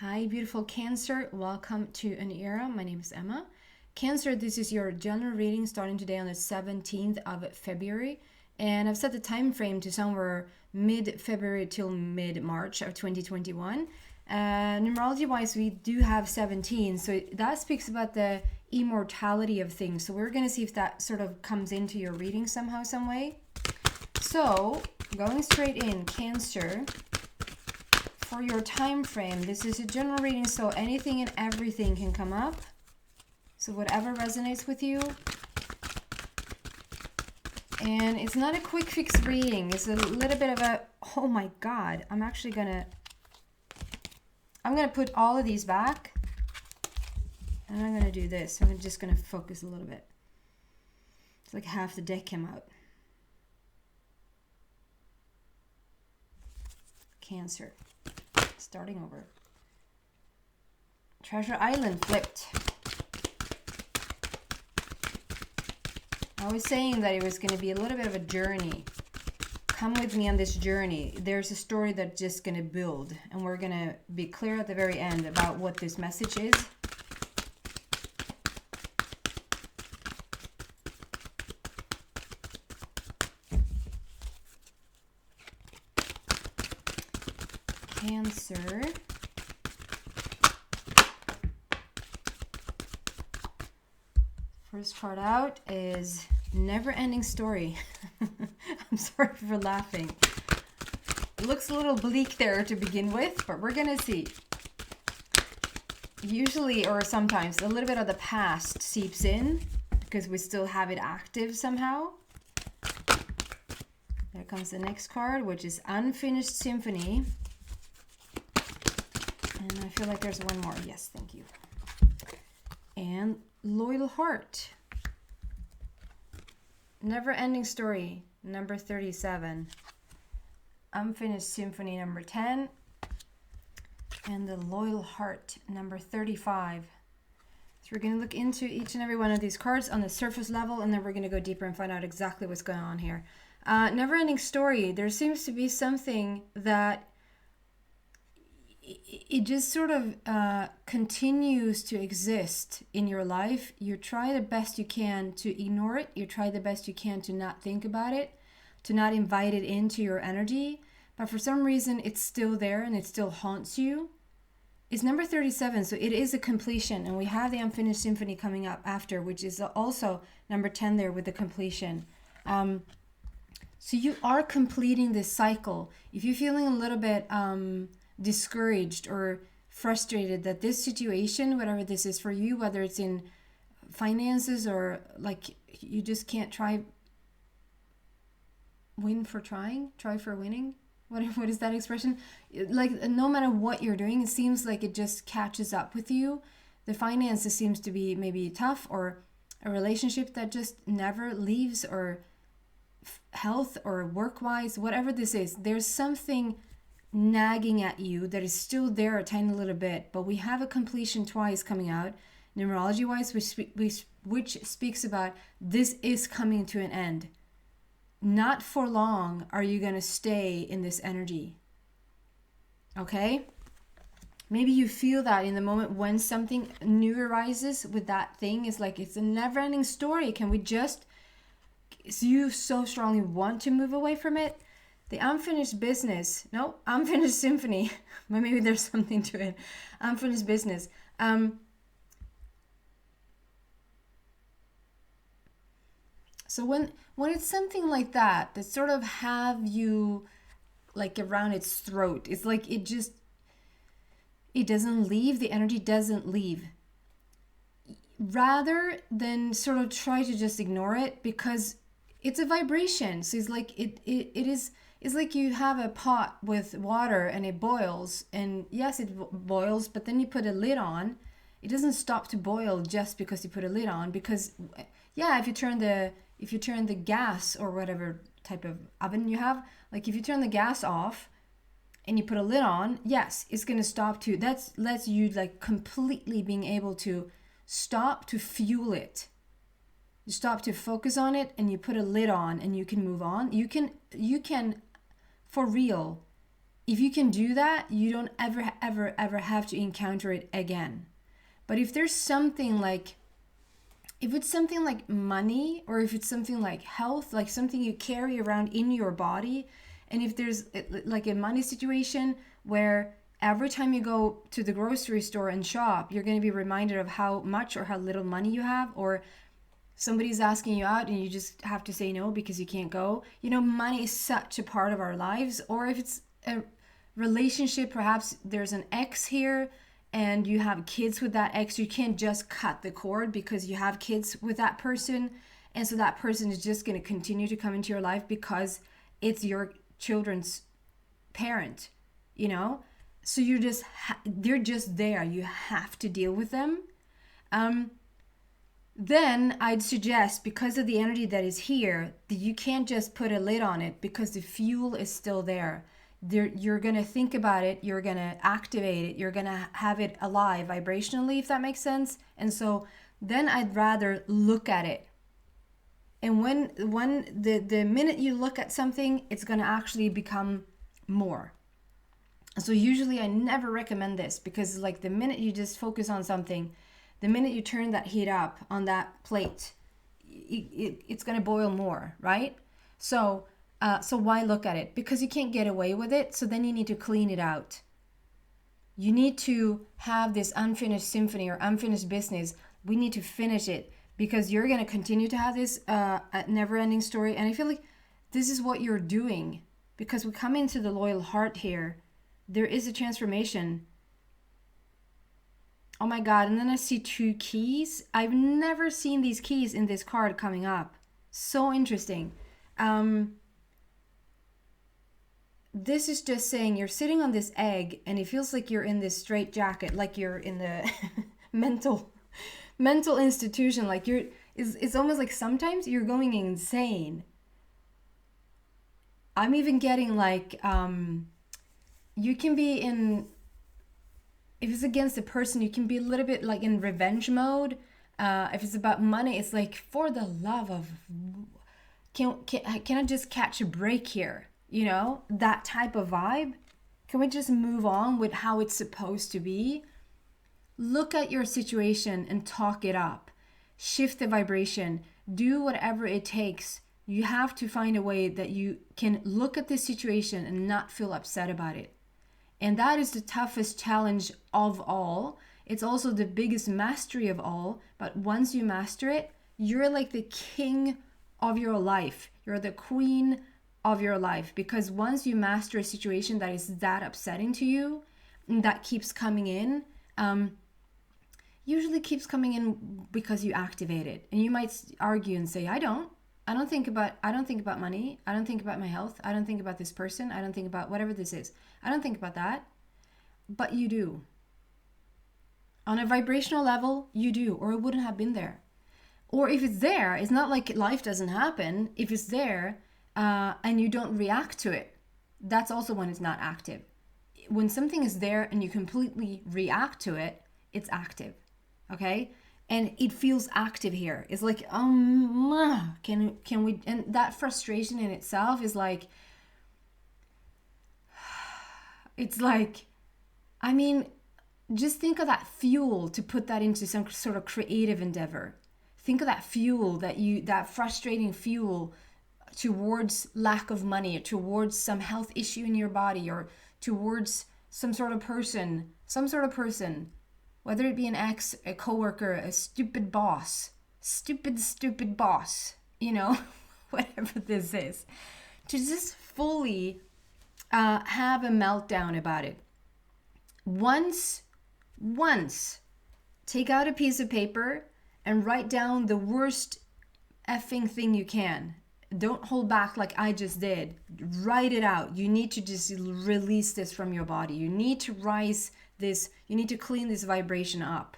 Hi, beautiful Cancer. Welcome to an era. My name is Emma. Cancer, this is your general reading starting today on the 17th of February. And I've set the time frame to somewhere mid-February till mid-March of 2021. Numerology-wise, we do have 17. So that speaks about the immortality of things. So we're going to see if that sort of comes into your reading somehow, some way. So going straight in, Cancer. For your time frame, this is a general reading, so anything and everything can come up. So whatever resonates with you. And it's not a quick fix reading. It's a little bit of a, oh my God, I'm gonna put all of these back. And I'm gonna do this. I'm just gonna focus a little bit. It's like half the deck came out. Cancer. Starting over. Treasure Island flipped. I was saying that it was going to be a little bit of a journey. Come with me on this journey. There's a story that's just going to build, and we're going to be clear at the very end about what this message is. Cancer. First card out is Never Ending Story. I'm sorry for laughing. It looks a little bleak there to begin with, but we're gonna see. Usually, or sometimes, a little bit of the past seeps in because we still have it active somehow. There comes the next card, which is Unfinished Symphony. And I feel like there's one more. Yes, thank you. And Loyal Heart. Never Ending Story, number 37. Unfinished Symphony, number 10. And the Loyal Heart, number 35. So we're going to look into each and every one of these cards on the surface level, and then we're going to go deeper and find out exactly what's going on here. Never Ending Story. There seems to be something that it just sort of continues to exist in your life. You try the best you can to ignore it. You try the best you can to not think about it, to not invite it into your energy. But for some reason, it's still there and it still haunts you. It's number 37, so it is a completion. And we have the Unfinished Symphony coming up after, which is also number 10 there with the completion. So you are completing this cycle. If you're feeling a little bit discouraged or frustrated that this situation, whatever this is for you, whether it's in finances or like you just can't try for winning. What is that expression? Like no matter what you're doing, it seems like it just catches up with you. The finances seems to be maybe tough, or a relationship that just never leaves, or health or work-wise, whatever this is, there's something nagging at you that is still there a tiny little bit, but we have a completion twice coming out numerology wise, which speaks about this is coming to an end. Not for long are you going to stay in this energy. Okay, maybe you feel that in the moment when something new arises with that thing. Is like it's a never-ending story. Can we just, you so strongly want to move away from it? The unfinished business, no, unfinished symphony, but maybe there's something to it. Unfinished business. So when it's something like that sort of have you like around its throat, it's like it doesn't leave, the energy doesn't leave. Rather than sort of try to just ignore it, because it's a vibration. So it's like it's like you have a pot with water and it boils, and yes, it boils, but then you put a lid on. It doesn't stop to boil just because you put a lid on, because yeah, if you turn the gas or whatever type of oven you have, like if you turn the gas off and you put a lid on, yes, it's going to stop to, that's lets you like completely being able to stop to fuel it. You stop to focus on it and you put a lid on and you can move on. You can for real if you can do that, you don't ever have to encounter it again. But if there's something like, if it's something like money, or if it's something like health, like something you carry around in your body, and if there's like a money situation where every time you go to the grocery store and shop, you're going to be reminded of how much or how little money you have, or somebody's asking you out and you just have to say no because you can't go. You know, money is such a part of our lives. Or if it's a relationship, perhaps there's an ex here and you have kids with that ex, you can't just cut the cord because you have kids with that person. And so that person is just going to continue to come into your life because it's your children's parent, you know? So you're just, they're just there. You have to deal with them. Then I'd suggest, because of the energy that is here, that you can't just put a lid on it because the fuel is still there. You're going to think about it, you're going to activate it, you're going to have it alive vibrationally, if that makes sense. And so then I'd rather look at it. And when the minute you look at something, it's going to actually become more. So usually I never recommend this, because like the minute you just focus on something, the minute you turn that heat up on that plate, it's going to boil more, right? So why look at it? Because you can't get away with it. So then you need to clean it out. You need to have this unfinished symphony or unfinished business. We need to finish it, because you're going to continue to have this never-ending story. And I feel like this is what you're doing, because we come into the loyal heart here. There is a transformation. Oh my God. And then I see 2 keys. I've never seen these keys in this card coming up. So interesting. This is just saying you're sitting on this egg and it feels like you're in this straight jacket, like you're in the mental institution. Like it's almost like sometimes you're going insane. I'm even getting like, you can be in, if it's against a person, you can be a little bit like in revenge mode. If it's about money, it's like, for the love of, can I just catch a break here? You know, that type of vibe. Can we just move on with how it's supposed to be? Look at your situation and talk it up. Shift the vibration. Do whatever it takes. You have to find a way that you can look at this situation and not feel upset about it. And that is the toughest challenge of all. It's also the biggest mastery of all. But once you master it, you're like the king of your life. You're the queen of your life. Because once you master a situation that is that upsetting to you, and that keeps coming in, usually keeps coming in because you activate it. And you might argue and say, I don't think about money. I don't think about my health. I don't think about this person. I don't think about whatever this is. I don't think about that. But you do. On a vibrational level, you do, or it wouldn't have been there. Or if it's there, it's not like life doesn't happen. If it's there and you don't react to it, that's also when it's not active. When something is there and you completely react to it, it's active. Okay? And it feels active here. It's like, can we, and that frustration in itself is like, it's like, I mean, just think of that fuel to put that into some sort of creative endeavor. Think of that fuel, that frustrating fuel towards lack of money, or towards some health issue in your body, or towards some sort of person, whether it be an ex, a coworker, a stupid boss, you know, whatever this is, to just fully have a meltdown about it. Once, take out a piece of paper and write down the worst effing thing you can. Don't hold back like I just did. Write it out. You need to just release this from your body. You need to rise this, you need to clean this vibration up.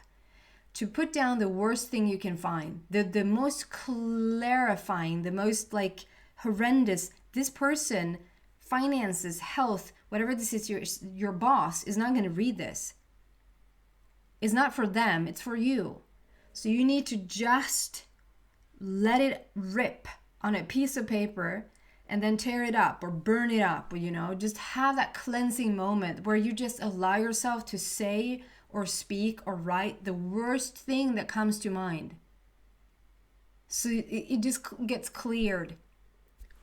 To put down the worst thing you can find, the most clarifying, the most like horrendous, this person, finances, health, whatever this is, your boss is not going to read this. It's not for them, it's for you. So you need to just let it rip on a piece of paper and then tear it up or burn it up, or, just have that cleansing moment where you just allow yourself to say or speak or write the worst thing that comes to mind. So it just gets cleared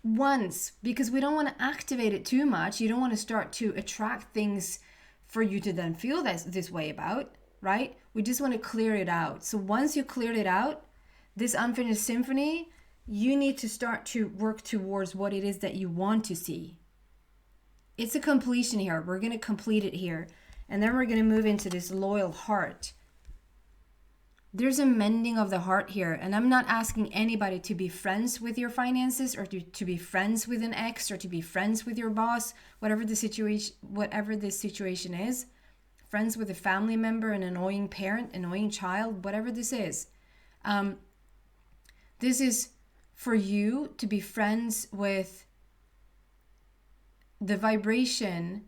once, because we don't want to activate it too much. You don't want to start to attract things for you to then feel this way about, right? We just want to clear it out. So once you cleared it out, this unfinished symphony, you need to start to work towards what it is that you want to see. It's a completion here. We're going to complete it here. And then we're going to move into this loyal heart. There's a mending of the heart here. And I'm not asking anybody to be friends with your finances, or to be friends with an ex, or to be friends with your boss, whatever this situation is. Friends with a family member, an annoying parent, annoying child, whatever this is. This is for you to be friends with the vibration.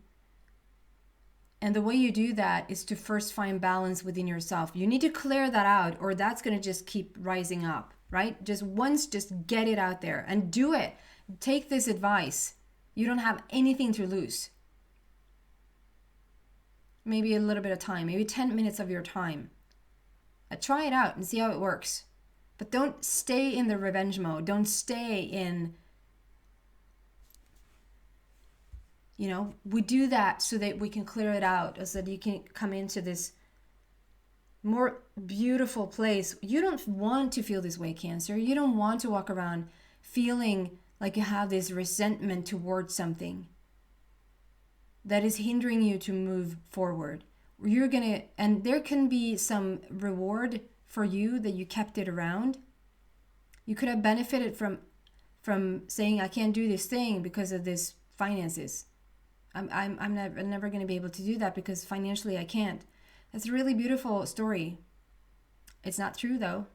And the way you do that is to first find balance within yourself. You need to clear that out, or that's going to just keep rising up, right? Just get it out there and do it. Take this advice. You don't have anything to lose. Maybe a little bit of time, maybe 10 minutes of your time. Try it out and see how it works. But don't stay in the revenge mode. Don't stay in, we do that so that we can clear it out, so that you can come into this more beautiful place. You don't want to feel this way, Cancer. You don't want to walk around feeling like you have this resentment towards something that is hindering you to move forward. And there can be some reward for you that you kept it around. You could have benefited from saying, I can't do this thing because of this finances. I'm never going to be able to do that because financially I can't. That's a really beautiful story. It's not true though.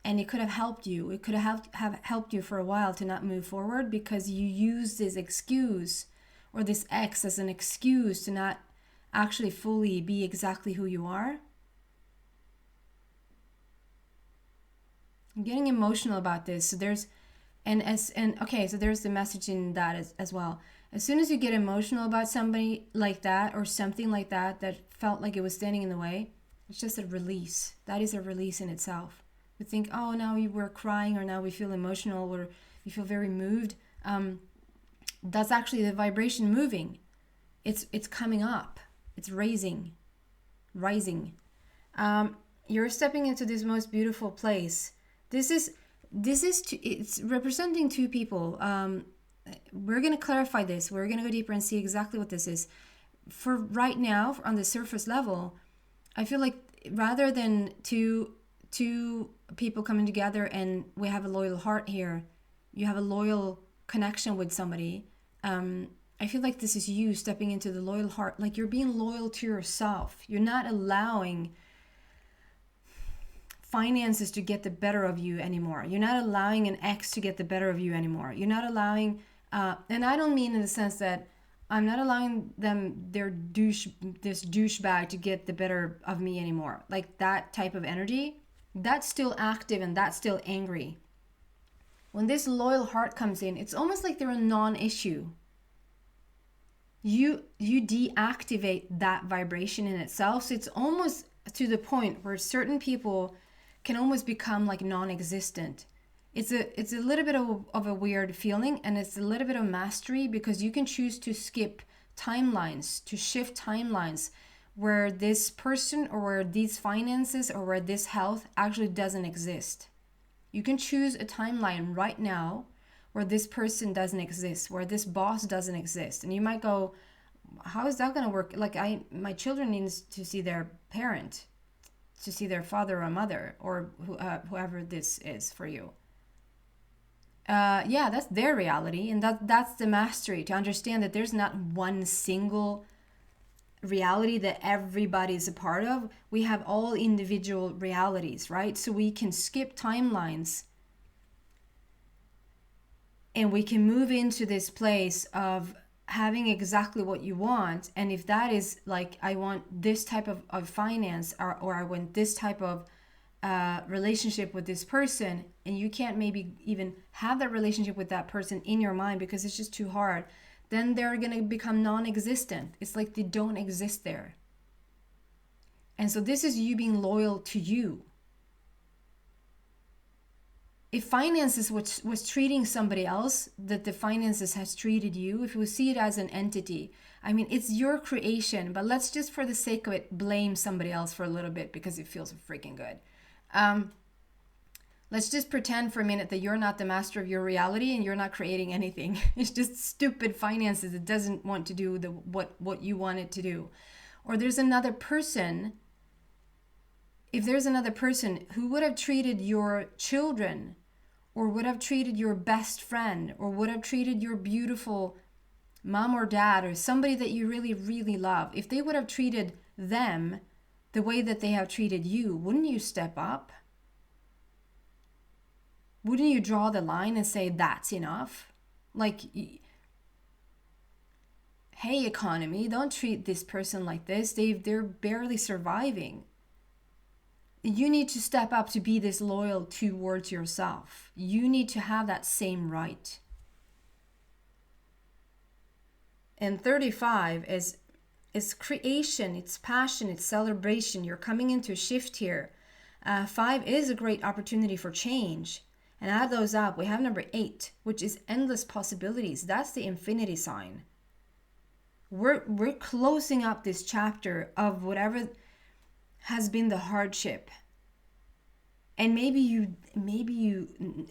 And it could have helped you. It could have helped you for a while to not move forward, because you use this excuse or this X as an excuse to not actually fully be exactly who you are. I'm getting emotional about this. So there's the message in that as well. As soon as you get emotional about somebody like that or something like that felt like it was standing in the way, it's just a release. That is a release in itself. We think, oh, now we're crying, or now we feel emotional, or we feel very moved. That's actually the vibration moving. It's coming up. It's rising. You're stepping into this most beautiful place. It's representing two people. We're going to clarify this. We're going to go deeper and see exactly what this is. For right now, on the surface level, I feel like rather than two people coming together and we have a loyal heart here, you have a loyal connection with somebody. I feel like this is you stepping into the loyal heart. Like you're being loyal to yourself. You're not allowing finances to get the better of you anymore. You're not allowing an ex to get the better of you anymore. You're not allowing, and I don't mean in the sense that I'm not allowing this douchebag to get the better of me anymore. Like that type of energy, that's still active and that's still angry. When this loyal heart comes in, it's almost like they're a non-issue. You deactivate that vibration in itself. So it's almost to the point where certain people can almost become like non-existent. It's a little bit of a weird feeling, and it's a little bit of mastery, because you can choose to skip timelines, to shift timelines where this person or where these finances or where this health actually doesn't exist. You can choose a timeline right now where this person doesn't exist, where this boss doesn't exist. And you might go, how is that going to work? Like my children need to see their parent, to see their father or mother, or whoever this is for you. That's their reality, and that's the mastery, to understand that there's not one single reality that everybody's a part of. We have all individual realities, right? So we can skip timelines and we can move into this place of having exactly what you want. And if that is like, I want this type of finance, or I want this type of relationship with this person, and you can't maybe even have that relationship with that person in your mind because it's just too hard, then they're going to become non-existent. It's like they don't exist there. And so this is you being loyal to you. If finances was treating somebody else, that the finances has treated you, if we see it as an entity, I mean, it's your creation, but let's just, for the sake of it, blame somebody else for a little bit because it feels freaking good. Let's just pretend for a minute that you're not the master of your reality and you're not creating anything. It's just stupid finances. It doesn't want to do what you want it to do. Or there's another person. If there's another person who would have treated your children, or would have treated your best friend, or would have treated your beautiful mom or dad, or somebody that you really, really love, if they would have treated them the way that they have treated you, wouldn't you step up? Wouldn't you draw the line and say, that's enough? Like, hey, economy, don't treat this person like this. They're barely surviving. You need to step up to be this loyal towards yourself. You need to have that same right. And 35 is creation, it's passion, it's celebration. You're coming into a shift here. 5 is a great opportunity for change. And add those up, we have number 8, which is endless possibilities. That's the infinity sign. We're closing up this chapter of whatever has been the hardship. And maybe you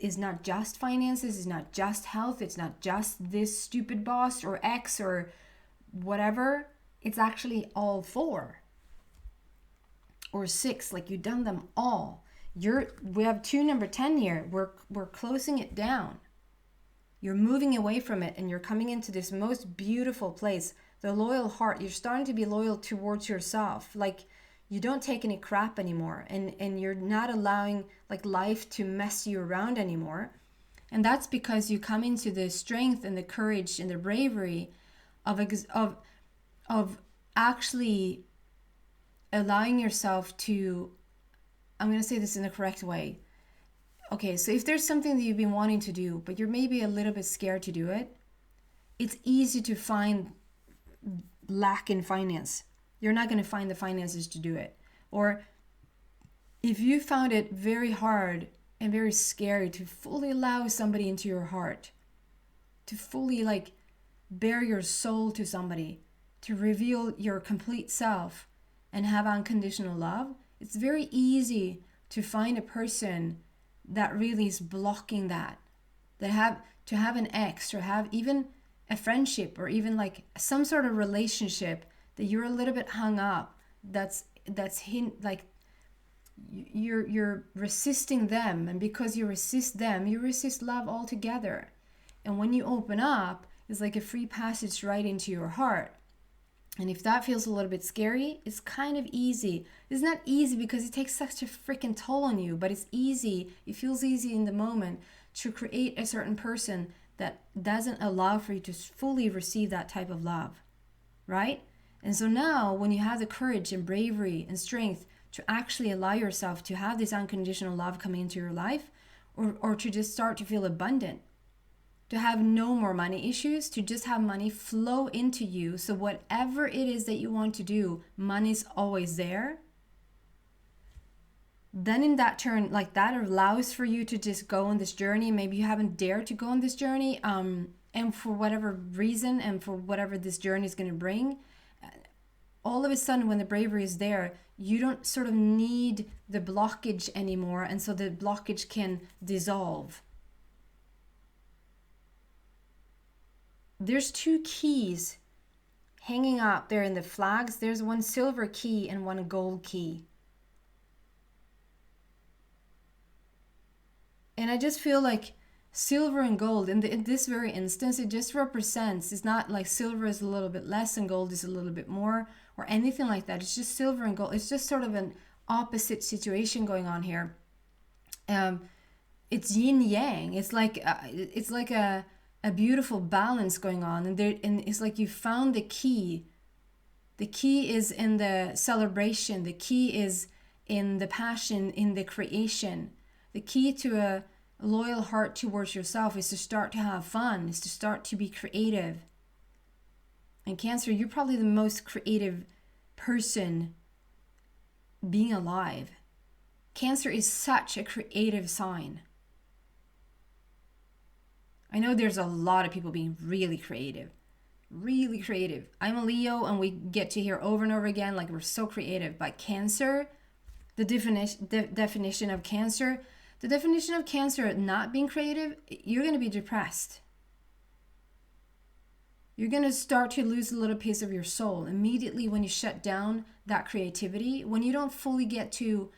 is not just finances, it's not just health, it's not just this stupid boss or ex or whatever. It's actually all 4 or 6, like you've done them all. We have 2 number 10 here. We're closing it down. You're moving away from it and you're coming into this most beautiful place, the loyal heart. You're starting to be loyal towards yourself. Like, you don't take any crap anymore, and you're not allowing like life to mess you around anymore. And that's because you come into the strength and the courage and the bravery of actually allowing yourself to, I'm going to say this in the correct way. Okay, so if there's something that you've been wanting to do, but you're maybe a little bit scared to do it, it's easy to find lack in finance. You're not going to find the finances to do it. Or if you found it very hard and very scary to fully allow somebody into your heart, to fully like bare your soul to somebody, to reveal your complete self and have unconditional love, it's very easy to find a person that really is blocking that have an ex, or have even a friendship, or even like some sort of relationship that you're a little bit hung up, like you're resisting them, and because you resist them, you resist love altogether. And when you open up, it's like a free passage right into your heart. And if that feels a little bit scary, it's kind of easy. It's not easy because it takes such a freaking toll on you, but it's easy. It feels easy in the moment to create a certain person that doesn't allow for you to fully receive that type of love, right? And so now when you have the courage and bravery and strength to actually allow yourself to have this unconditional love coming into your life, or to just start to feel abundant, to have no more money issues, to just have money flow into you. So whatever it is that you want to do, money's always there. Then in that turn, like that allows for you to just go on this journey. Maybe you haven't dared to go on this journey, and for whatever reason, and for whatever this journey is going to bring, all of a sudden when the bravery is there, you don't sort of need the blockage anymore, and so the blockage can dissolve. There's 2 keys hanging up there in the flags. There's one silver key and one gold key. And I just feel like silver and gold, in this very instance, it just represents, it's not like silver is a little bit less and gold is a little bit more, or anything like that. It's just silver and gold. It's just sort of an opposite situation going on here. It's yin yang. It's like a beautiful balance going on, and it's like you found the key. The key is in the celebration. The key is in the passion, in the creation. The key to a loyal heart towards yourself is to start to have fun, is to start to be creative. And Cancer, you're probably the most creative person being alive. Cancer is such a creative sign. I know there's a lot of people being really creative. Really creative. I'm a Leo and we get to hear over and over again like we're so creative. But Cancer, the definition of Cancer not being creative, you're going to be depressed. You're going to start to lose a little piece of your soul immediately when you shut down that creativity. When you don't fully get to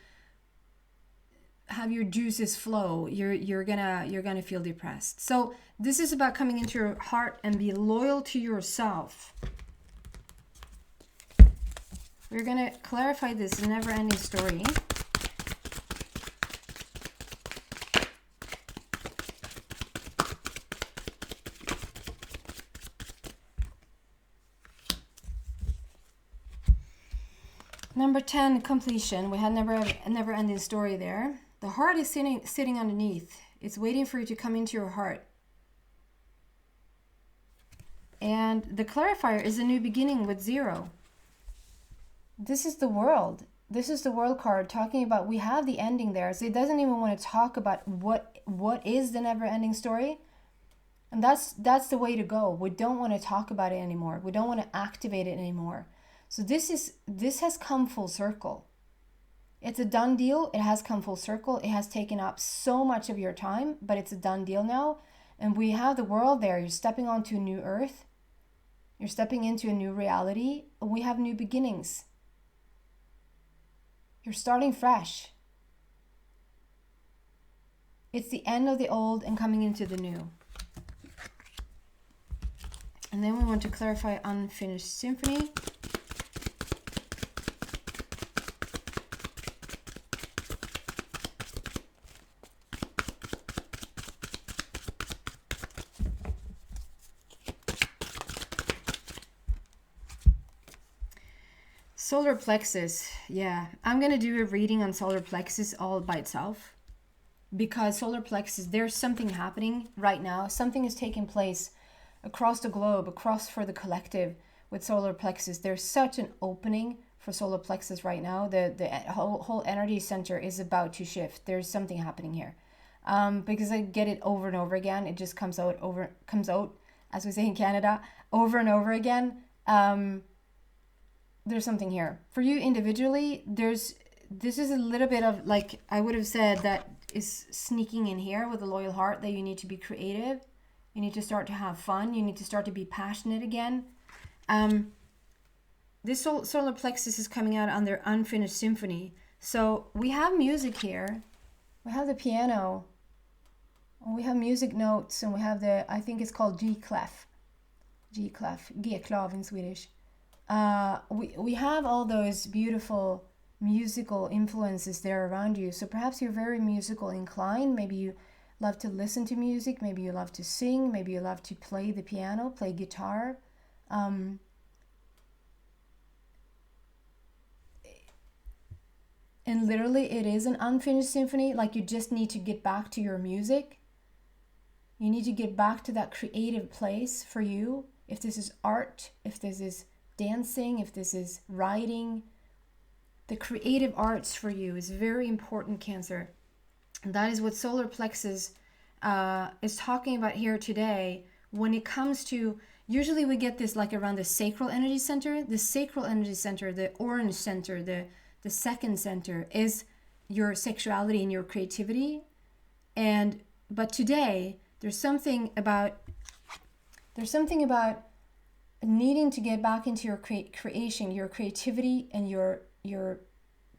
have your juices flow, you're gonna feel depressed. So this is about coming into your heart and be loyal to yourself. We're gonna clarify this never-ending story. Number 10, completion. We had never-ending story there. The heart is sitting underneath. It's waiting for you to come into your heart. And the clarifier is a new beginning with 0. This is the world. This is the world card talking about we have the ending there. So it doesn't even want to talk about what is the never-ending story. And that's the way to go. We don't want to talk about it anymore. We don't want to activate it anymore. So this has come full circle. It's a done deal. It has come full circle. It has taken up so much of your time, but it's a done deal now. And we have the world there. You're stepping onto a new earth. You're stepping into a new reality. We have new beginnings. You're starting fresh. It's the end of the old and coming into the new. And then we want to clarify unfinished symphony. Solar plexus, yeah. I'm going to do a reading on solar plexus all by itself. Because solar plexus, there's something happening right now. Something is taking place across the globe, across for the collective with solar plexus. There's such an opening for solar plexus right now. The whole energy center is about to shift. There's something happening here. Because I get it over and over again. It just comes out, as we say in Canada, over and over again. There's something here for you individually. This is a little bit of, like I would have said, that is sneaking in here with a loyal heart, that you need to be creative. You need to start to have fun. You need to start to be passionate again. This solar plexus is coming out under unfinished symphony. So we have music here. We have the piano. And we have music notes, and we have I think it's called G-clef. G-clav in Swedish. We have all those beautiful musical influences there around you. So perhaps you're very musical inclined. Maybe you love to listen to music. Maybe you love to sing. Maybe you love to play the piano, play guitar. And literally it is an unfinished symphony. Like you just need to get back to your music. You need to get back to that creative place for you. If this is art, if this is dancing, if this is writing, the creative arts for you is very important, Cancer. And that is what solar plexus is talking about here today. When it comes to, usually we get this like around the sacral energy center. The sacral energy center, the orange center, the second center is your sexuality and your creativity. But today there's something about needing to get back into your creation, your creativity, and your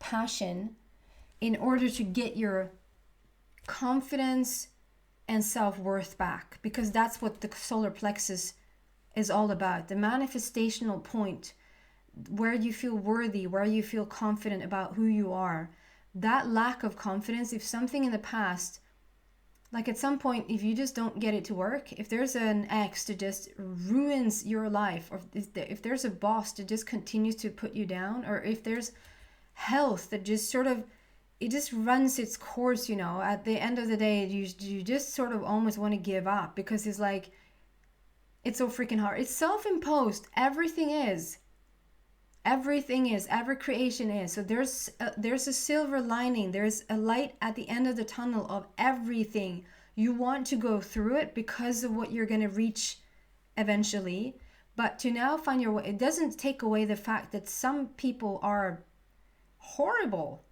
passion in order to get your confidence and self-worth back, because that's what the solar plexus is all about. The manifestational point where you feel worthy, where you feel confident about who you are. That lack of confidence, if something in the past, like at some point, if you just don't get it to work, if there's an ex that just ruins your life, or if there's a boss that just continues to put you down, or if there's health that just sort of, it just runs its course, you know. At the end of the day, you just sort of almost want to give up, because it's like, it's so freaking hard. It's self-imposed. Everything is. Every creation is. So there's a silver lining. There's a light at the end of the tunnel of everything. You want to go through it because of what you're going to reach eventually. But to now find your way, it doesn't take away the fact that some people are horrible.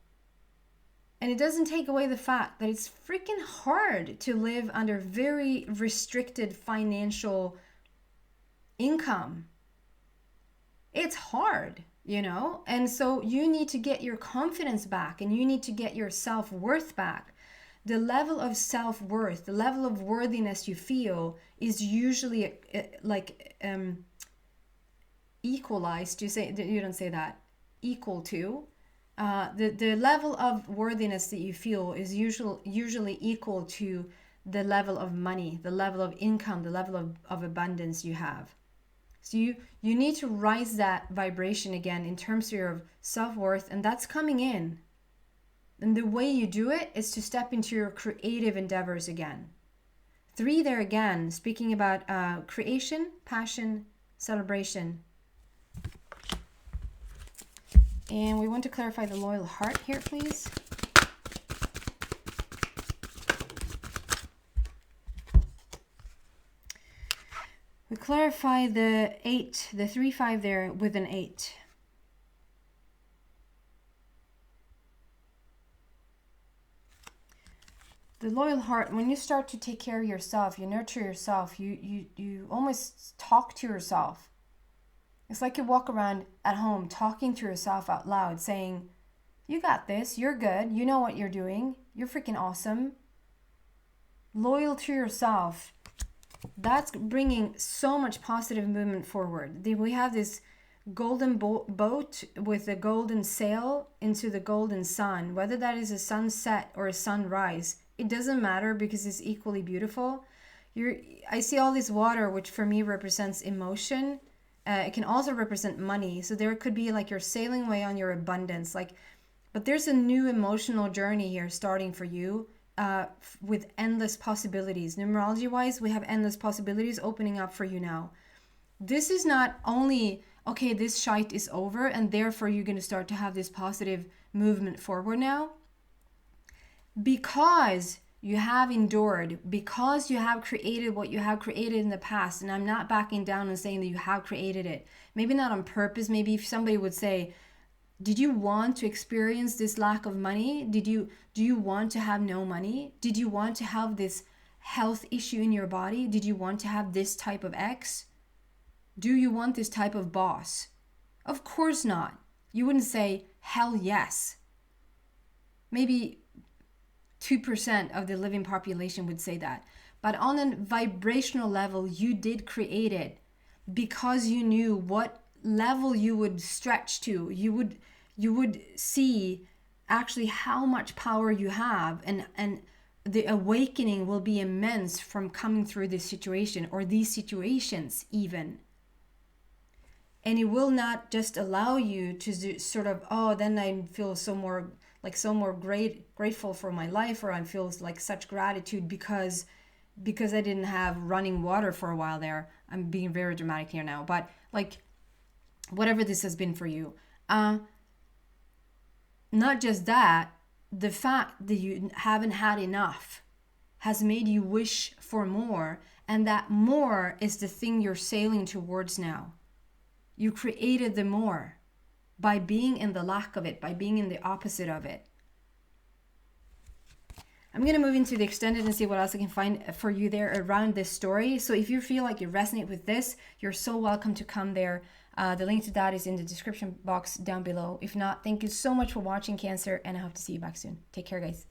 And it doesn't take away the fact that it's freaking hard to live under very restricted financial income. It's hard, you know? And so you need to get your confidence back, and you need to get your self-worth back. The level of self-worth, the level of worthiness you feel is usually equalized. You don't say that. Equal to. The level of worthiness that you feel is usually equal to the level of money, the level of income, the level of abundance you have. So you need to rise that vibration again in terms of your self-worth, and that's coming in. And the way you do it is to step into your creative endeavors again. 3 there again, speaking about creation, passion, celebration. And we want to clarify the loyal heart here, please. We clarify the 8, the 3-5 there with an 8. The loyal heart, when you start to take care of yourself, you nurture yourself, you almost talk to yourself. It's like you walk around at home talking to yourself out loud, saying, you got this, you're good, you know what you're doing, you're freaking awesome. Loyal to yourself. That's bringing so much positive movement forward. We have this golden boat with a golden sail into the golden sun. Whether that is a sunset or a sunrise, it doesn't matter, because it's equally beautiful. I see all this water, which for me represents emotion. It can also represent money. So there could be like you're sailing away on your abundance. But there's a new emotional journey here starting for you. With endless possibilities. Numerology wise, we have endless possibilities opening up for you now. This is not only, okay, this shite is over and therefore you're going to start to have this positive movement forward now. Because you have endured, because you have created what you have created in the past. And I'm not backing down and saying that you have created it. Maybe not on purpose. Maybe if somebody would say, did you want to experience this lack of money? Do you want to have no money? Did you want to have this health issue in your body? Did you want to have this type of ex? Do you want this type of boss? Of course not. You wouldn't say, hell yes. Maybe 2% of the living population would say that. But on a vibrational level, you did create it because you knew what level you would stretch to. You would see actually how much power you have, and the awakening will be immense from coming through this situation or these situations even. And it will not just allow you to sort of, oh, then I feel so more grateful for my life, or I feel like such gratitude because I didn't have running water for a while there. I'm being very dramatic here now, but like whatever this has been for you. Not just that, the fact that you haven't had enough has made you wish for more, and that more is the thing you're sailing towards now. You created the more by being in the lack of it, by being in the opposite of it. I'm going to move into the extended and see what else I can find for you there around this story. So if you feel like you resonate with this, you're so welcome to come there. The link to that is in the description box down below. If not, thank you so much for watching, Cancer, and I hope to see you back soon. Take care, guys.